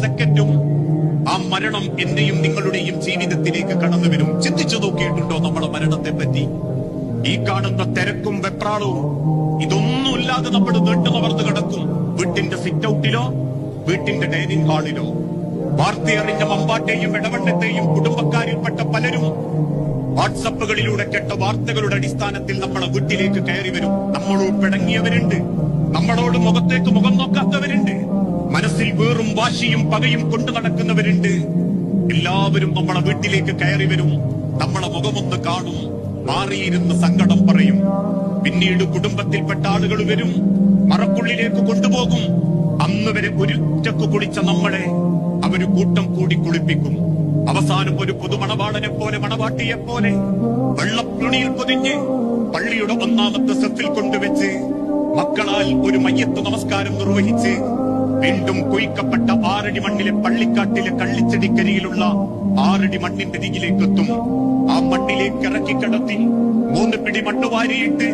സെക്കൻഡും ആ മരണം എന്റെയും നിങ്ങളുടെയും ജീവിതത്തിലേക്ക് കടന്നു വരും. ചിന്തിച്ചു നോക്കിയിട്ടുണ്ടോ നമ്മളെ മരണത്തെ പറ്റി? ഈ കാണുന്ന തിരക്കും വെപ്രാളവും ഇതൊന്നുമില്ലാതെ നമ്മൾ നീണ്ടു നിവർന്ന് കിടക്കും. വീട്ടിന്റെ സിറ്റ് ഔട്ടിലോ വീട്ടിന്റെ ഡൈനിങ് ഹാളിലോ. വാർത്തയറിഞ്ഞ മമ്പാട്ടെയും ഇടവണ്ണത്തെയും കുടുംബക്കാരിൽപ്പെട്ട പലരും വാട്സപ്പുകളിലൂടെ കേട്ട വാർത്തകളുടെ അടിസ്ഥാനത്തിൽ നമ്മളെ വീട്ടിലേക്ക് കയറി വരും. നമ്മളോട് പിണങ്ങിയവരുണ്ട്, നമ്മളോട് മുഖത്തേക്ക് മുഖം നോക്കാത്തവരുണ്ട്, മനസ്സിൽ വേറും വാശിയും പകയും കൊണ്ടു നടക്കുന്നവരുണ്ട്. എല്ലാവരും നമ്മളെ വീട്ടിലേക്ക് കയറി വരും. നമ്മളെ മുഖമൊന്ന് കാണും, മാറിയിരുന്ന് സങ്കടം പറയും. പിന്നീട് കുടുംബത്തിൽപ്പെട്ട ആളുകൾ വരും, മറക്കുള്ളിലേക്ക് കൊണ്ടുപോകും. അന്ന് വരെ ഒരുറ്റക്ക് കുളിച്ച നമ്മളെ അവര് കൂട്ടം കൂടി കുളിപ്പിക്കും. അവസാനം ഒരു പുതുമണവാളനെ പോലെ മണവാട്ടിയെ പോലെ വെള്ളത്തുണിയിൽ പൊതിഞ്ഞ് പള്ളിയുടെ ഒന്നാമത്തെ സെഫിൽ കൊണ്ടുവച്ച് മക്കളാൽ ഒരു മയ്യത്ത് നമസ്കാരം നിർവഹിച്ച് വീണ്ടും കൊയ്ക്കപ്പെട്ട 6 അടി മണ്ണിലെ പള്ളിക്കാട്ടിലെ കള്ളിച്ചെടിക്കരിയിലുള്ള 6 അടി മണ്ണിന്റെ ദിക്കിലേക്ക് എത്തും. ആ മണ്ണിലേക്ക് ഇറക്കി കിടത്തി 3 പിടി മണ്ണ് വാരിയിട്ട്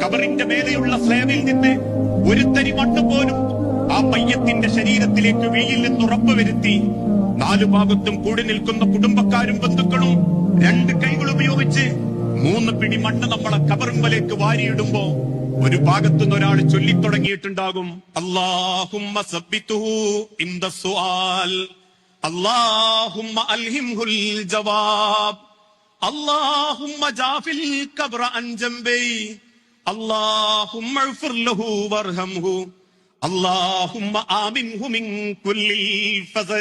കബറിന്റെ മേലെയുള്ള സ്ലേവിൽ നിന്ന് ഒരു തരി മണ്ണ് പോലും ആ മയ്യത്തിന്റെ ശരീരത്തിലേക്ക് വീഴില്ലെന്ന് ഉറപ്പുവരുത്തി 4 ഭാഗത്തും കൂടി നിൽക്കുന്ന കുടുംബക്കാരും ബന്ധുക്കളും 2 കൈകൾ ഉപയോഗിച്ച് 3 പിടി മണ്ണ് നമ്മളെ കബറിന്മേലേക്ക് വാരിയിടുമ്പോ ഒരു ഭാഗത്തുനിന്ന് ഒരാൾ ചൊല്ലിത്തുടങ്ങിയിട്ടുണ്ടാകും, അല്ലാഹുമ്മ സബ്ബിതുഹു ഇൻദ സുആൽ, അല്ലാഹുമ്മ അൽഹിംഹുൽ ജവാബ്, അല്ലാഹുമ്മ ജാഫിൽ ഖബ്റ അൻ ജംബൈ, അല്ലാഹുമ്മ ഇഗ്ഫിർ ലഹു വർഹംഹു, അല്ലാഹുമ്മ ആമിൻഹു മിൻ കുല്ലി ഫസ.